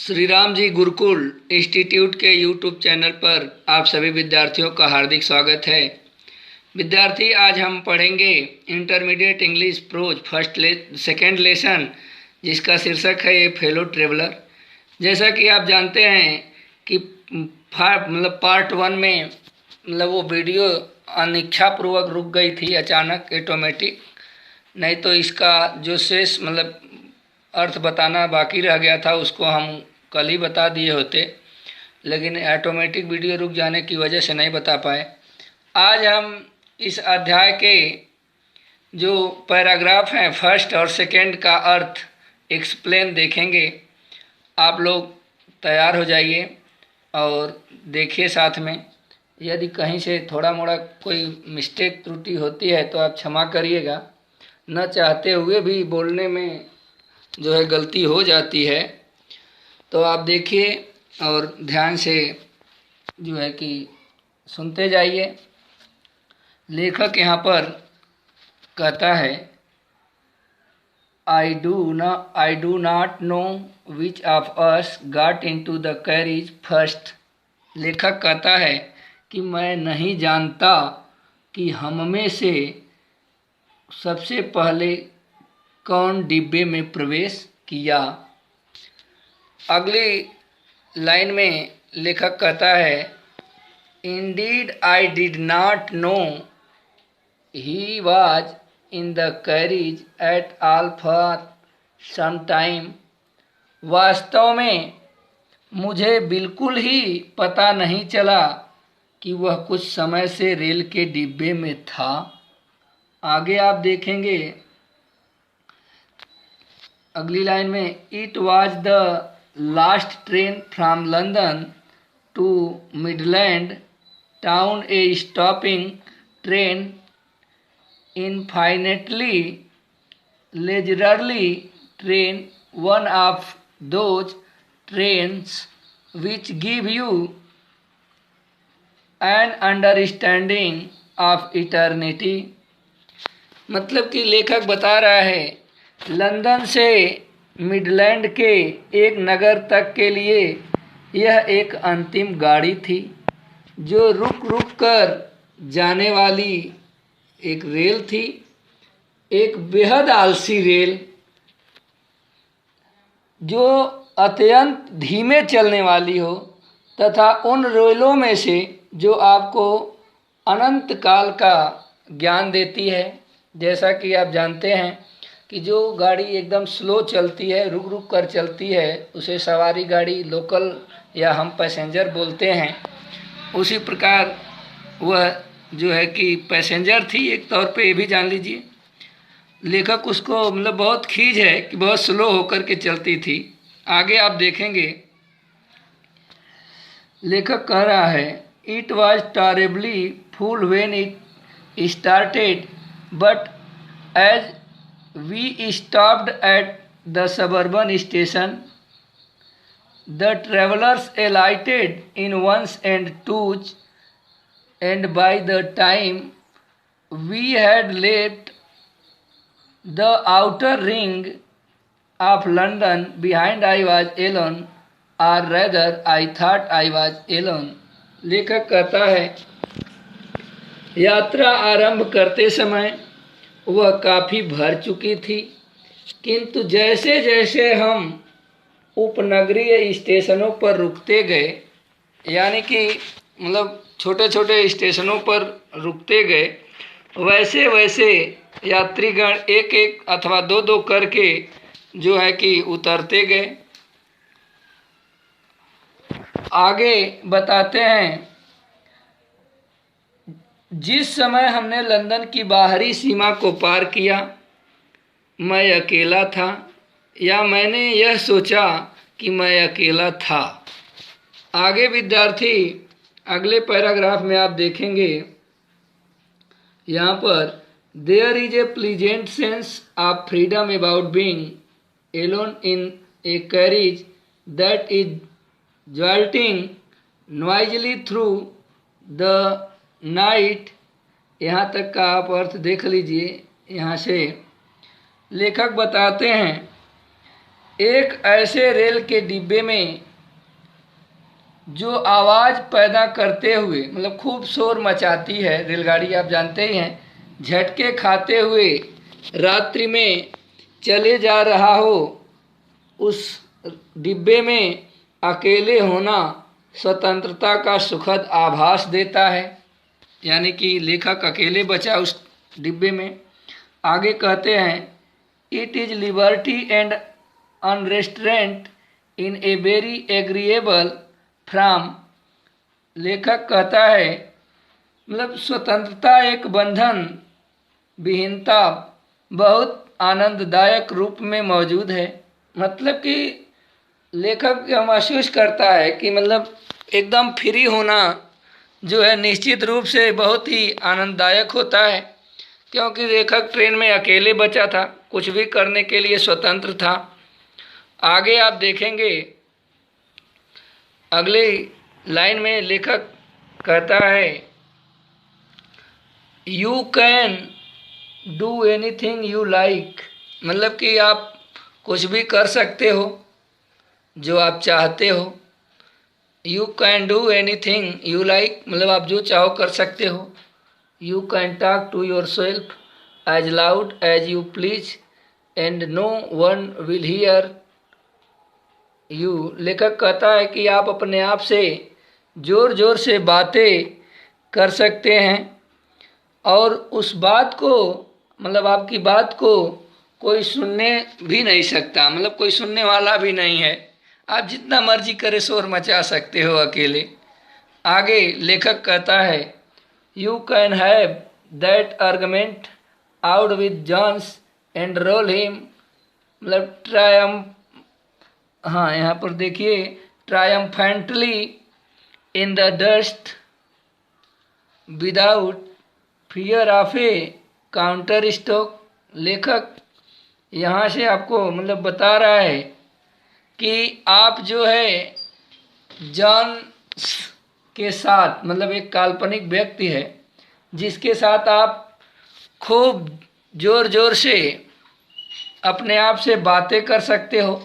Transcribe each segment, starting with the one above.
Shri Ram ji Gurukul institute के YouTube channel पर आप सभी विद्यार्थियों का हार्दिक स्वागत है। विद्यार्थी, आज हम पढ़ेंगे intermediate English pros second lesson, जिसका शीर्षक है ए फेलो ट्रेवलर। जैसा कि आप जानते हैं कि पार्ट 1 में वो वीडियो अनिच्छापूर्वक रुक गई थी, अचानक ऑटोमेटिक। नहीं तो इसका जो शेष अर्थ बताना बाकी रह गया था, उसको हम कल ही बता दिए होते, लेकिन ऑटोमेटिक वीडियो रुक जाने की वजह से नहीं बता पाए। आज हम इस अध्याय के जो पैराग्राफ हैं फर्स्ट और सेकंड का अर्थ एक्सप्लेन देखेंगे। आप लोग तैयार हो जाइए और देखिए साथ में। यदि कहीं से थोड़ा मोड़ा कोई मिस्टेक त्रुटि होती है तो आप क्षमा करिएगा। न चाहते हुए भी बोलने में जो है गलती हो जाती है, तो आप देखिए और ध्यान से जो है कि सुनते जाइए। लेखक यहाँ पर कहता है, I do not know which of us got into the carriage first. लेखक कहता है कि मैं नहीं जानता कि हम में से सबसे पहले कौन डिब्बे में प्रवेश किया। अगली लाइन में लेखक कहता है, indeed I did not know he was in the carriage at all for some time. वास्तव में मुझे बिल्कुल ही पता नहीं चला कि वह कुछ समय से रेल के डिब्बे में था। आगे आप देखेंगे अगली लाइन में, it was the last train from London to Midland town, a stopping train, infinitely leisurely train, one of those trains which give you an understanding of eternity. मतलब कि लेखक बता रहा है, लंदन से मिडलैंड के एक नगर तक के लिए यह एक अंतिम गाड़ी थी, जो रुक रुक कर जाने वाली एक रेल थी, एक बेहद आलसी रेल जो अत्यंत धीमे चलने वाली हो, तथा उन रेलों में से जो आपको अनंत काल का ज्ञान देती है। जैसा कि आप जानते हैं कि जो गाड़ी एकदम स्लो चलती है, रुक रुक कर चलती है, उसे सवारी गाड़ी, लोकल या हम पैसेंजर बोलते हैं। उसी प्रकार वह जो है कि पैसेंजर थी एक तौर पे, ये भी जान लीजिए। लेखक उसको बहुत खीज है कि बहुत स्लो होकर के चलती थी। आगे आप देखेंगे लेखक कह रहा है, it was tolerably full when it started but as we stopped at the suburban station, the travelers alighted in ones and twos, and by the time we had left the outer ring of London behind, I was alone, or rather I thought I was alone। लेखक कहता है, यात्रा आरंभ करते समय वह काफ़ी भर चुकी थी, किंतु जैसे जैसे हम उपनगरीय स्टेशनों पर रुकते गए, यानी कि छोटे छोटे स्टेशनों पर रुकते गए, वैसे वैसे यात्रीगण एक एक अथवा दो दो करके जो है कि उतरते गए। आगे बताते हैं, जिस समय हमने लंदन की बाहरी सीमा को पार किया, मैं अकेला था, या मैंने यह सोचा कि मैं अकेला था। आगे विद्यार्थी अगले पैराग्राफ में आप देखेंगे, यहाँ पर, there is a pleasant sense of freedom about being alone in a carriage that is jolting noisily through the night. यहाँ तक का आप अर्थ देख लीजिए। यहाँ से लेखक बताते हैं एक ऐसे रेल के डिब्बे में जो आवाज़ पैदा करते हुए, मतलब खूब शोर मचाती है रेलगाड़ी, आप जानते ही हैं, झटके खाते हुए रात्रि में चले जा रहा हो, उस डिब्बे में अकेले होना स्वतंत्रता का सुखद आभास देता है। यानी कि लेखक अकेले बचा उस डिब्बे में। आगे कहते हैं, it is liberty and unrestraint in a very agreeable form. लेखक कहता है, मतलब स्वतंत्रता एक बंधन विहीनता बहुत आनंददायक रूप में मौजूद है। मतलब कि लेखक यह महसूस करता है कि मतलब एकदम फ्री होना जो है निश्चित रूप से बहुत ही आनंददायक होता है, क्योंकि लेखक ट्रेन में अकेले बचा था, कुछ भी करने के लिए स्वतंत्र था। आगे आप देखेंगे अगले लाइन में लेखक कहता है, you can do anything you like. मतलब कि आप कुछ भी कर सकते हो जो आप चाहते हो। You can do anything you like, मतलब आप जो चाहो कर सकते हो। You can talk to yourself as loud as you please and no one will hear you. लेखक कहता है कि आप अपने आप से ज़ोर ज़ोर से बातें कर सकते हैं और उस बात को, मतलब आपकी बात को कोई सुनने भी नहीं सकता, मतलब कोई सुनने वाला भी नहीं है। आप जितना मर्जी करे शोर मचा सकते हो अकेले। आगे लेखक कहता है, you can have that argument out with Jones and roll him, मतलब हाँ यहाँ पर देखिए, triumphantly in the dust without fear of a counter stroke. लेखक यहाँ से आपको मतलब बता रहा है कि आप जो है जॉन के साथ, मतलब एक काल्पनिक व्यक्ति है जिसके साथ आप खूब ज़ोर ज़ोर से अपने आप से बातें कर सकते हो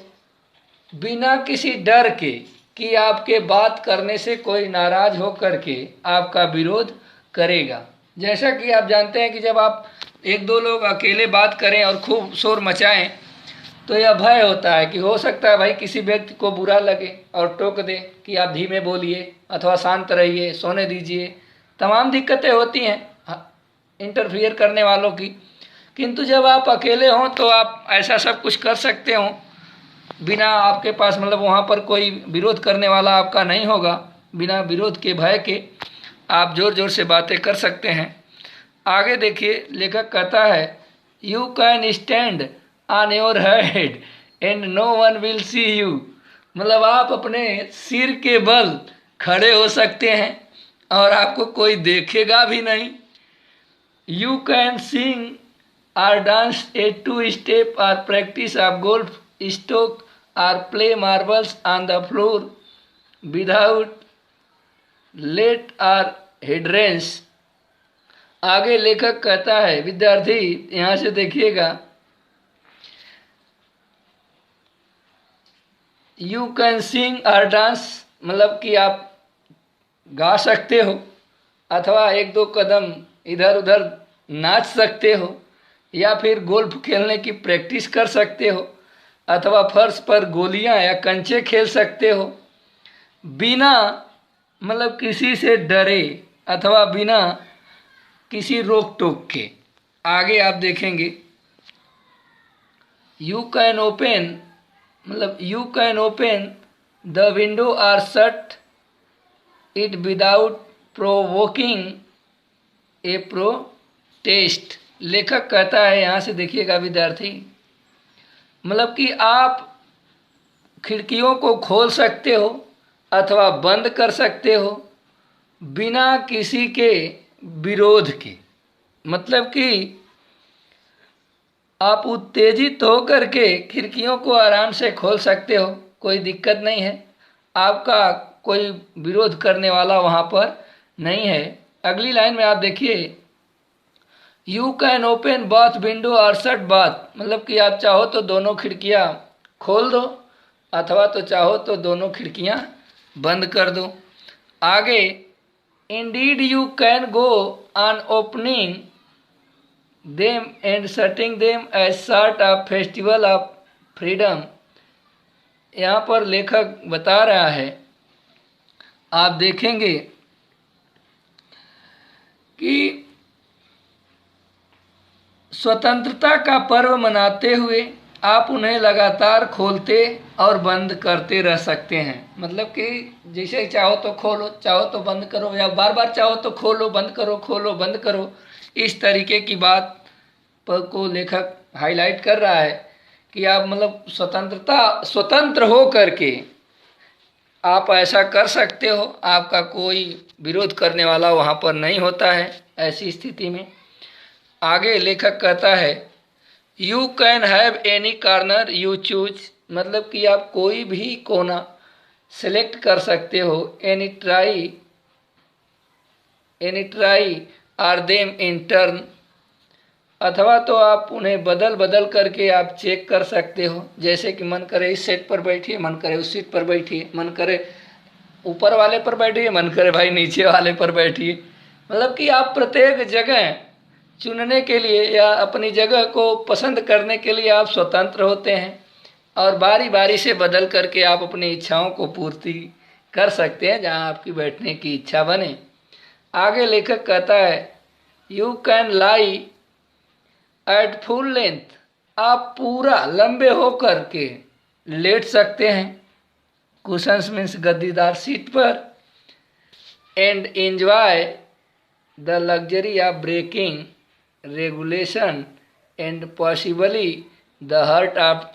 बिना किसी डर के कि आपके बात करने से कोई नाराज़ हो करके आपका विरोध करेगा। जैसा कि आप जानते हैं कि जब आप एक दो लोग अकेले बात करें और खूब शोर मचाएं तो यह भय होता है कि हो सकता है भाई किसी व्यक्ति को बुरा लगे और टोक दे कि आप धीमे बोलिए अथवा शांत रहिए, सोने दीजिए। तमाम दिक्कतें होती हैं इंटरफियर करने वालों की। किंतु जब आप अकेले हों तो आप ऐसा सब कुछ कर सकते हो बिना आपके पास, मतलब वहाँ पर कोई विरोध करने वाला आपका नहीं होगा। बिना विरोध के, भय के आप ज़ोर ज़ोर से बातें कर सकते हैं। आगे देखिए लेखक कहता है, you can stand on your head and no one will see you. मतलब आप अपने सिर के बल खड़े हो सकते हैं और आपको कोई देखेगा भी नहीं। यू कैन सिंग और डांस ए टू स्टेप और प्रैक्टिस ऑफ गोल्फ स्ट्रोक और play marbles on the floor without let और हिंड्रेंस। आगे लेखक कहता है, विद्यार्थी यहाँ से देखिएगा, यू कैन सिंग और डांस, मतलब कि आप गा सकते हो अथवा एक दो कदम इधर उधर नाच सकते हो, या फिर गोल्फ खेलने की प्रैक्टिस कर सकते हो, अथवा फर्श पर गोलियां या कंचे खेल सकते हो बिना मतलब किसी से डरे अथवा बिना किसी रोक टोक के। आगे आप देखेंगे, यू कैन ओपन, मतलब you can open the window or shut it without provoking a protest. लेखक कहता है, यहाँ से देखिएगा विद्यार्थी, मतलब कि आप खिड़कियों को खोल सकते हो अथवा बंद कर सकते हो बिना किसी के विरोध के। मतलब कि आप उत्तेजित होकर के खिड़कियों को आराम से खोल सकते हो, कोई दिक्कत नहीं है, आपका कोई विरोध करने वाला वहाँ पर नहीं है। अगली लाइन में आप देखिए, you can open bath window और शट बाथ, मतलब कि आप चाहो तो दोनों खिड़कियाँ खोल दो, अथवा तो चाहो तो दोनों खिड़कियां बंद कर दो। आगे, indeed you can go on opening them and shutting them as sort of festival of freedom. यहाँ पर लेखक बता रहा है, आप देखेंगे कि स्वतंत्रता का पर्व मनाते हुए आप उन्हें लगातार खोलते और बंद करते रह सकते हैं। मतलब कि जैसे चाहो तो खोलो, चाहो तो बंद करो, या बार बार चाहो तो खोलो बंद करो, खोलो बंद करो। इस तरीके की बात पर को लेखक हाईलाइट कर रहा है कि आप मतलब स्वतंत्र हो करके आप ऐसा कर सकते हो, आपका कोई विरोध करने वाला वहाँ पर नहीं होता है ऐसी स्थिति में। आगे लेखक कहता है, you can have any corner you choose, मतलब कि आप कोई भी कोना सेलेक्ट कर सकते हो। Any try are them in turn, अथवा तो आप उन्हें बदल बदल करके आप चेक कर सकते हो। जैसे कि मन करे इस सीट पर बैठिए, मन करे उस सीट पर बैठिए, मन करे ऊपर वाले पर बैठिए, मन करे भाई नीचे वाले पर बैठिए। मतलब कि आप प्रत्येक जगह चुनने के लिए या अपनी जगह को पसंद करने के लिए आप स्वतंत्र होते हैं, और बारी बारी से बदल करके आप अपनी इच्छाओं को पूर्ति कर सकते हैं जहां आपकी बैठने की इच्छा बने। आगे लेखक कहता है, you can lie at full length, आप पूरा लंबे होकर के लेट सकते हैं, कुशन्स मीन्स गद्दीदार सीट पर, and enjoy the luxury of breaking regulation and possibly the heart of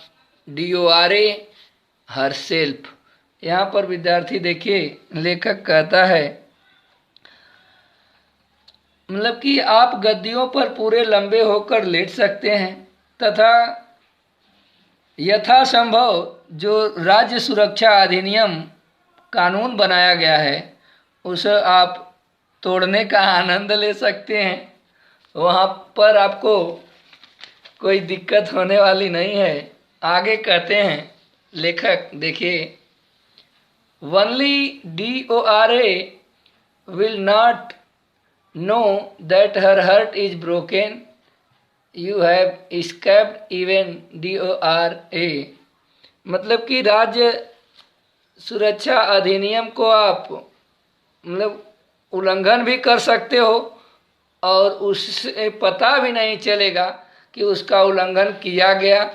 DORA herself. यहाँ पर विद्यार्थी देखिए, लेखक कहता है मतलब कि आप गद्दियों पर पूरे लंबे होकर लेट सकते हैं, तथा यथासंभव जो राज्य सुरक्षा अधिनियम कानून बनाया गया है उसे आप तोड़ने का आनंद ले सकते हैं। वहाँ पर आपको कोई दिक्कत होने वाली नहीं है। आगे कहते हैं लेखक, देखिए, only DORA will not know that her heart is broken, you have escaped even DORA। मतलब कि राज्य सुरक्षा अधिनियम को आप मतलब उल्लंघन भी कर सकते हो और उससे पता भी नहीं चलेगा कि उसका उल्लंघन किया गया,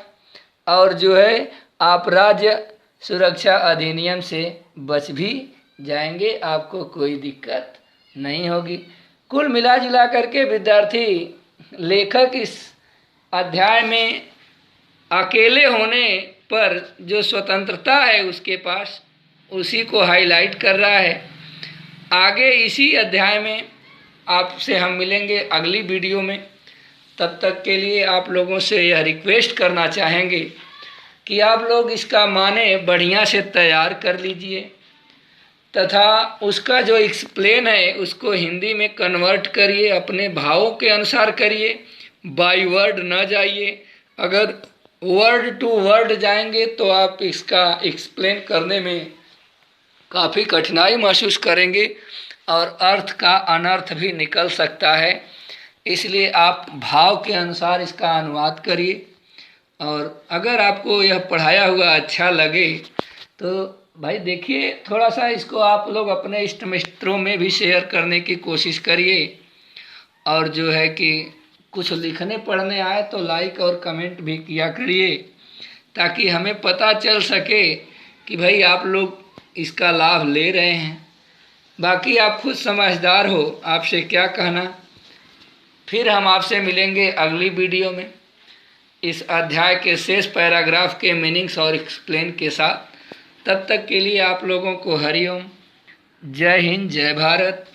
और जो है आप राज्य सुरक्षा अधिनियम से बच भी जाएंगे, आपको कोई दिक्कत नहीं होगी। कुल मिला जुला करके विद्यार्थी, लेखक इस अध्याय में अकेले होने पर जो स्वतंत्रता है उसके पास, उसी को हाईलाइट कर रहा है। आगे इसी अध्याय में आपसे हम मिलेंगे अगली वीडियो में। तब तक के लिए आप लोगों से यह रिक्वेस्ट करना चाहेंगे कि आप लोग इसका माने बढ़िया से तैयार कर लीजिए, तथा उसका जो एक्सप्लेन है उसको हिंदी में कन्वर्ट करिए, अपने भावों के अनुसार करिए, बाय वर्ड न जाइए। अगर वर्ड टू वर्ड जाएंगे तो आप इसका एक्सप्लेन करने में काफ़ी कठिनाई महसूस करेंगे और अर्थ का अनर्थ भी निकल सकता है। इसलिए आप भाव के अनुसार इसका अनुवाद करिए, और अगर आपको यह पढ़ाया हुआ अच्छा लगे तो भाई देखिए, थोड़ा सा इसको आप लोग अपने इष्ट मित्रों में भी शेयर करने की कोशिश करिए, और जो है कि कुछ लिखने पढ़ने आए तो लाइक और कमेंट भी किया करिए, ताकि हमें पता चल सके कि भाई आप लोग इसका लाभ ले रहे हैं। बाकी आप खुद समझदार हो, आपसे क्या कहना। फिर हम आपसे मिलेंगे अगली वीडियो में इस अध्याय के शेष पैराग्राफ के मीनिंग्स और एक्सप्लेन के साथ। तब तक के लिए आप लोगों को हरिओम, जय हिंद, जय भारत।